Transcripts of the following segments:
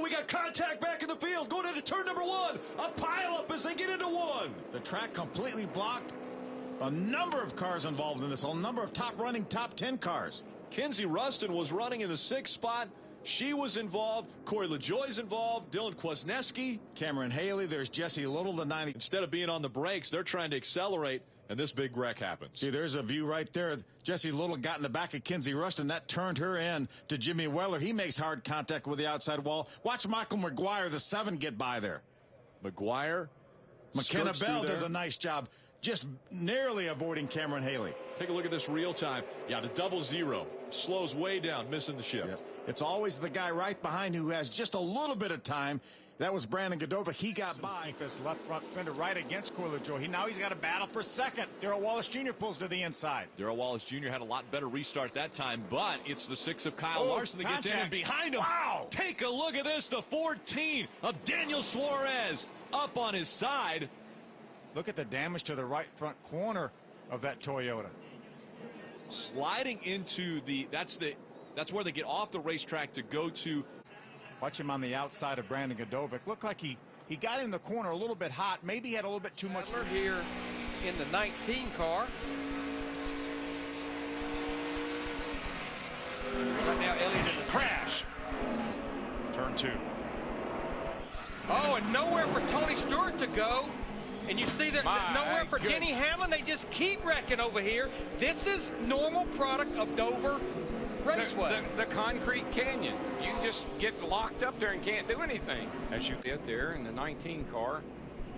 we got contact back in the field. Going into turn number 1. A pileup as they get into 1. The track completely blocked. A number of cars involved in this. A number of top 10 cars. Kinsey Rustin was running in the 6th spot. She was involved. Corey LaJoie's involved. Dylan Kwasniewski. Cameron Haley. There's Jesse Little, the 90. Instead of being on the brakes, they're trying to accelerate, and this big wreck happens. See, there's a view right there. Jesse Little got in the back of Kinsey Rustin. That turned her in to Jimmy Weller. He makes hard contact with the outside wall. Watch Michael McGuire, the 7, get by there. McGuire. McKenna Bell does a nice job just narrowly avoiding Cameron Haley. Take a look at this real time. Yeah, the 0-0 slows way down, missing the shift. Yep. It's always the guy right behind who has just a little bit of time. That was Brandon Godovic. He got by. This left front fender right against Corey LaJoie. Now he's got a battle for second. Darrell Wallace Jr. pulls to the inside. Darrell Wallace Jr. had a lot better restart that time, but it's the 6 of Kyle Larson that gets in and behind him. Wow! Take a look at this. The 14 of Daniel Suarez up on his side. Look at the damage to the right front corner of that Toyota. Sliding into that's where they get off the racetrack to go to. Watch him on the outside of Brandon Godovic. Looked like he got in the corner a little bit hot. Maybe he had a little bit too much. Here in the 19 car. Right now, Elliott in the crash. Turn 2. Oh, and nowhere for Tony Stewart to go. And you see that nowhere for Denny Hamlin. They just keep wrecking over here. This is normal product of Dover Raceway. The concrete canyon. You just get locked up there and can't do anything. As you get there in the 19 car,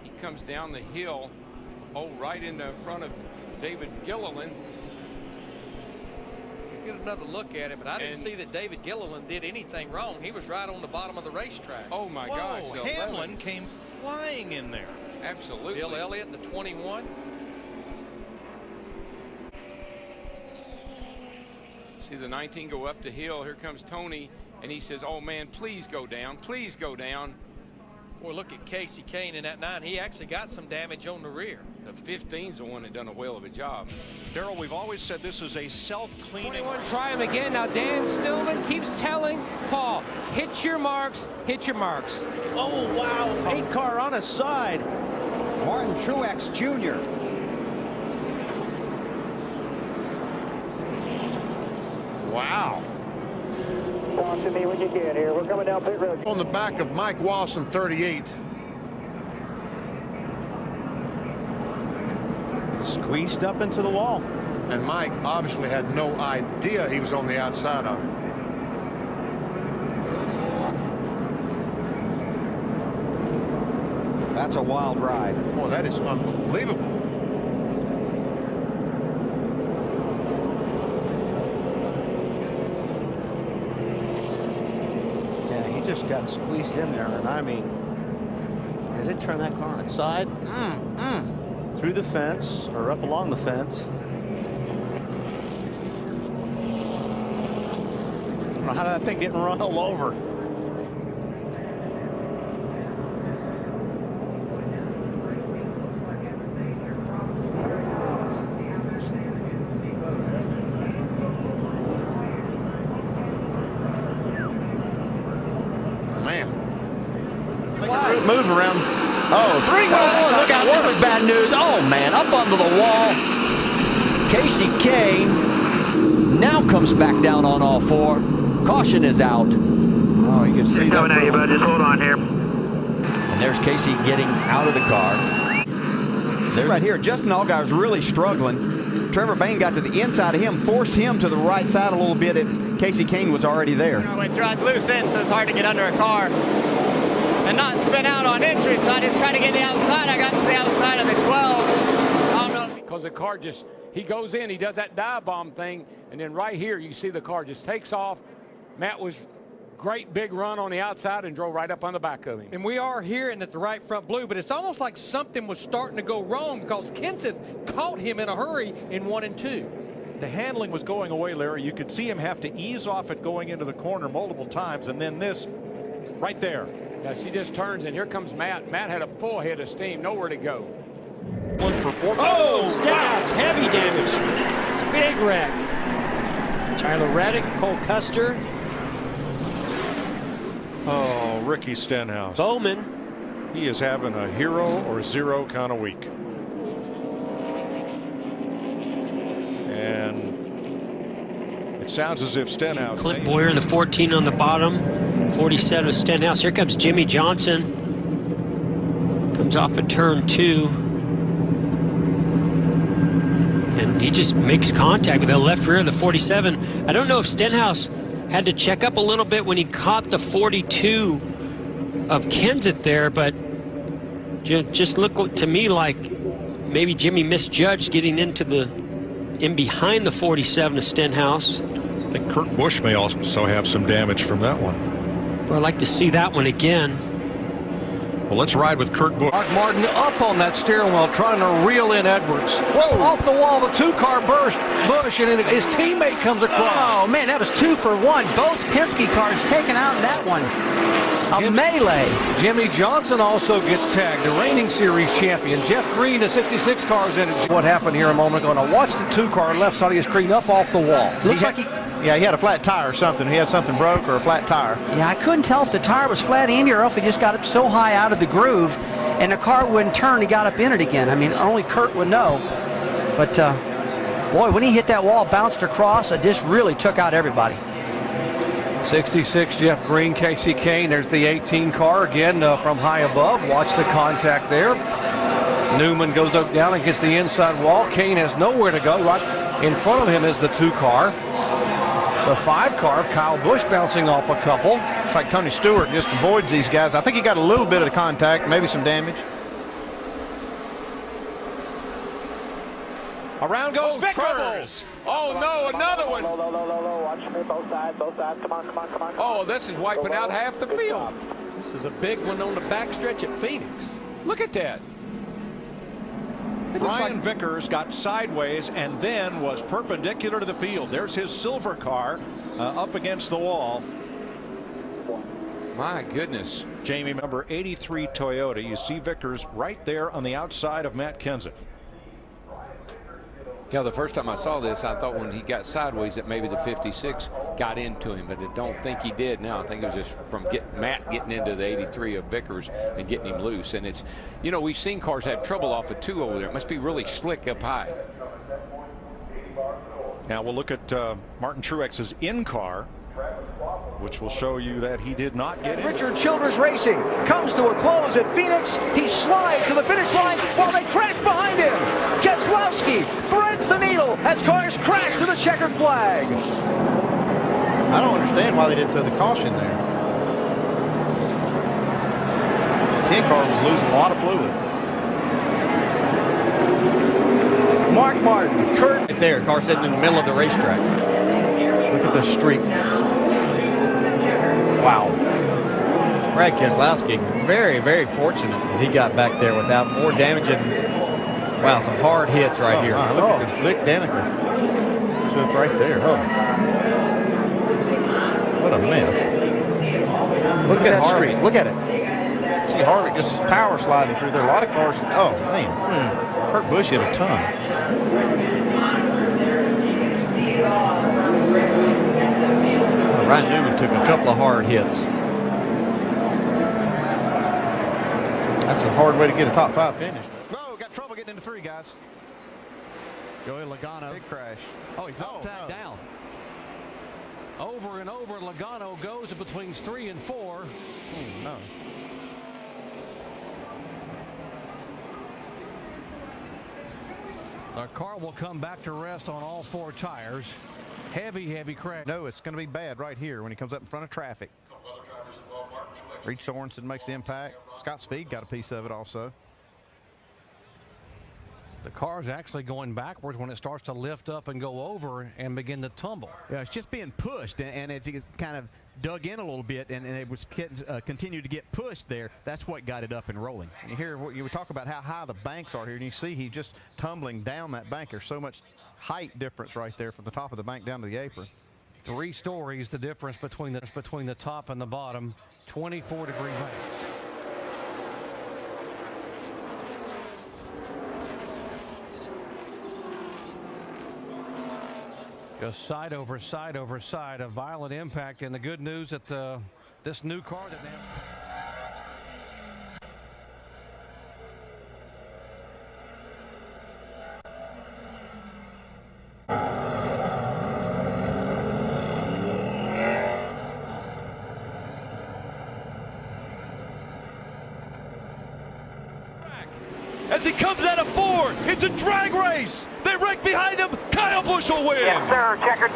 he comes down the hill, right in the front of David Gilliland. Get another look at it, but I didn't see that David Gilliland did anything wrong. He was right on the bottom of the racetrack. Oh my gosh. Hamlin came flying in there. Absolutely. Bill Elliott in the 21. See the 19 go up the hill. Here comes Tony, and he says, oh man, please go down. Please go down. Boy, look at Casey Kane in that 9. He actually got some damage on the rear. The 15's the one that done a whale of a job. Darrell, we've always said this is a self-cleaning. 21, try him again. Now Dan Stillman keeps telling Paul, hit your marks, hit your marks. Oh, wow. 8 car on his side. Martin Truex Jr. Wow. Talk to me when you get here. We're coming down pit road. On the back of Mike Wallace in 38. Squeezed up into the wall. And Mike obviously had no idea he was on the outside of it. That's a wild ride. Boy, that is unbelievable. Yeah, he just got squeezed in there, and I mean, they did turn that car on its side. Through the fence, or up along the fence. I don't know how that thing didn't run all over. Move around. Oh, 3 look out. This is bad news. Oh, man, up onto the wall. Casey Kane now comes back down on all 4. Caution is out. Oh, you can see that. Coming at you, bud. Just hold on here. And there's Casey getting out of the car. There's right here. Justin Allgaier's really struggling. Trevor Bayne got to the inside of him, forced him to the right side a little bit, and Casey Kane was already there. It throws loose end, so it's hard to get under a car and not spin out on entry, so I just tried to get the outside. I got to the outside of the 12. I don't know. Because the car just, he goes in, he does that dive bomb thing, and then right here you see the car just takes off. Matt was great big run on the outside and drove right up on the back of him. And we are hearing that the right front blew, but it's almost like something was starting to go wrong because Kenseth caught him in a hurry in 1 and 2. The handling was going away, Larry. You could see him have to ease off it going into the corner multiple times, and then this right there. Yeah, she just turns, and here comes Matt. Matt had a full head of steam, nowhere to go. 1 for 4. Oh, Stas, heavy damage. Big wreck. Tyler Reddick, Cole Custer. Oh, Ricky Stenhouse. Bowman. He is having a hero or zero kind of week. And it sounds as if Stenhouse. Clint Boyer, the 14 on the bottom. 47 Stenhouse. Here comes Jimmy Johnson. Comes off of turn 2. And he just makes contact with the left rear of the 47. I don't know if Stenhouse had to check up a little bit when he caught the 42 of Kenseth there, but just look to me like maybe Jimmy misjudged getting in behind the 47 of Stenhouse. I think Kurt Busch may also have some damage from that one. But I'd like to see that one again. Well, let's ride with Kurt Busch. Mark Martin up on that steering wheel trying to reel in Edwards. Whoa! Off the wall, the two-car burst. Busch, and then his teammate comes across. Oh, man, that was 2 for 1. Both Penske cars taken out in that one. A melee. Jimmy Johnson also gets tagged, the reigning series champion. Jeff Green, the 66 cars in it. What happened here a moment ago? Now watch the two-car left side of his screen up off the wall. Looks like he had a flat tire or something. He had something broke or a flat tire. Yeah, I couldn't tell if the tire was flat in or if he just got up so high out of the groove and the car wouldn't turn, he got up in it again. I mean, only Kurt would know. But, boy, when he hit that wall, bounced across, it just really took out everybody. 66 Jeff Green, Casey Kane. There's the 18 car again from high above. Watch the contact there. Newman goes up down and gets the inside wall. Kane has nowhere to go. Right in front of him is the 2 car. The 5 car of Kyle Busch bouncing off a couple. It's like Tony Stewart just avoids these guys. I think he got a little bit of contact, maybe some damage. Around goes Vickers. Oh, no, another one. Low. Watch me, both sides. Come on. Oh, this is wiping out half the field. This is a big one on the backstretch at Phoenix. Look at that. Brian Vickers got sideways and then was perpendicular to the field. There's his silver car up against the wall. My goodness. Jamie, number 83 Toyota. You see Vickers right there on the outside of Matt Kenseth. Yeah, the first time I saw this, I thought when he got sideways that maybe the 56 got into him, but I don't think he did now. I think it was just from Matt getting into the 83 of Vickers and getting him loose. And it's, you know, we've seen cars have trouble off of 2 over there. It must be really slick up high. Now we'll look at Martin Truex's in-car, which will show you that he did not get in. Richard Childress Racing comes to a close at Phoenix. He slides to the finish line while they crash behind him. Keselowski threads the needle as cars crash to the checkered flag. I don't understand why they didn't throw the caution there. The 10 car was losing a lot of fluid. Mark Martin, Kurt. Right there, car sitting in the middle of the racetrack. Look at the streak. Wow. Brad Keselowski, very, very fortunate that he got back there without more damage and, wow, some hard hits right here. Wow, look at Vic Daniker. Took right there. Oh. What a mess. Look at Harvick. Look at it. See Harvick just power sliding through there. A lot of cars. Oh, man. Kurt Busch hit a ton. Ryan Newman took a couple of hard hits. That's a hard way to get a top 5 finish. No, got trouble getting into 3, guys. Joey Logano. Big crash. Oh, he's upside down. Over and over, Logano goes between 3 and 4. No. The car will come back to rest on all 4 tires. Heavy crash. No, it's going to be bad right here when he comes up in front of traffic. Reed Sorensen makes the impact. Scott Speed got a piece of it also. The car's actually going backwards when it starts to lift up and go over and begin to tumble. Yeah, it's just being pushed, and as he kind of dug in a little bit and it was continued to get pushed there, that's what got it up and rolling. And you talk about how high the banks are here, and you see he's just tumbling down that bank. There's so much height difference right there from the top of the bank down to the apron. 3 stories, the difference between the top and the bottom, 24-degree banks. Just side over side over side, a violent impact, and the good news that this new car that as he comes out of 4. It's a drag race. They wreck behind him. Kyle Busch will win. Yes, sir. Checkered.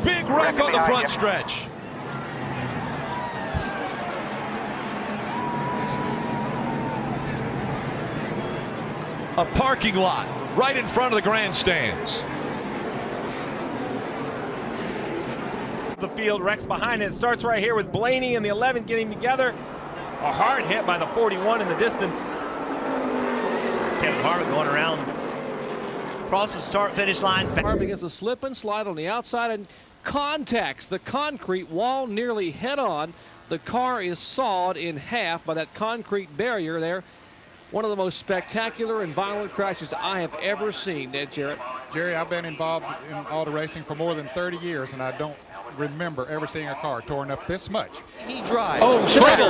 Big wreck on the front stretch. A parking lot right in front of the grandstands. The field, Rex behind it. It starts right here with Blaney and the 11 getting together. A hard hit by the 41 in the distance. Kevin Harvick going around across the start-finish line. Harvick gets a slip and slide on the outside and contacts the concrete wall nearly head-on. The car is sawed in half by that concrete barrier there. One of the most spectacular and violent crashes I have ever seen, Ned Jarrett. Jerry, I've been involved in auto racing for more than 30 years, and I don't remember ever seeing a car torn up this much. He drives. Oh,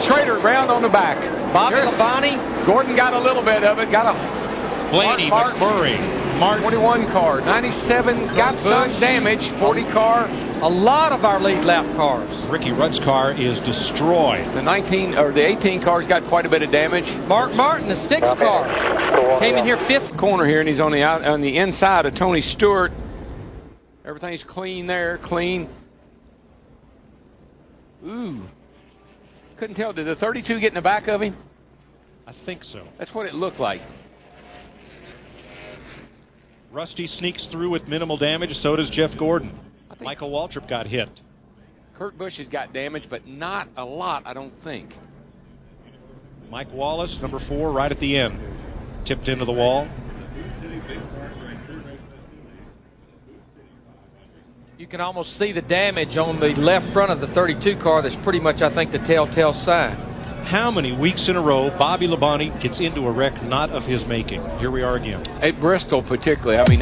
Schrader round on the back. Bobby Labonte. Gordon got a little bit of it. Got a Blaney, McMurray, Martin. 21 car, 97 got some damage. 40 car. A lot of our lead lap cars. Ricky Rudd's car is destroyed. The 19 or the 18 car's got quite a bit of damage. Mark Martin, the 6 car, came in here 5th corner here, and he's on the inside of Tony Stewart. Everything's clean there, clean. Ooh, couldn't tell. Did the 32 get in the back of him? I think so. That's what it looked like. Rusty sneaks through with minimal damage. So does Jeff Gordon. Michael Waltrip got hit. Kurt Busch has got damage, but not a lot, I don't think. Mike Wallace, number 4, right at the end. Tipped into the wall. You can almost see the damage on the left front of the 32 car. That's pretty much, I think, the telltale sign. How many weeks in a row Bobby Labonte gets into a wreck not of his making? Here we are again. At Bristol particularly. I mean,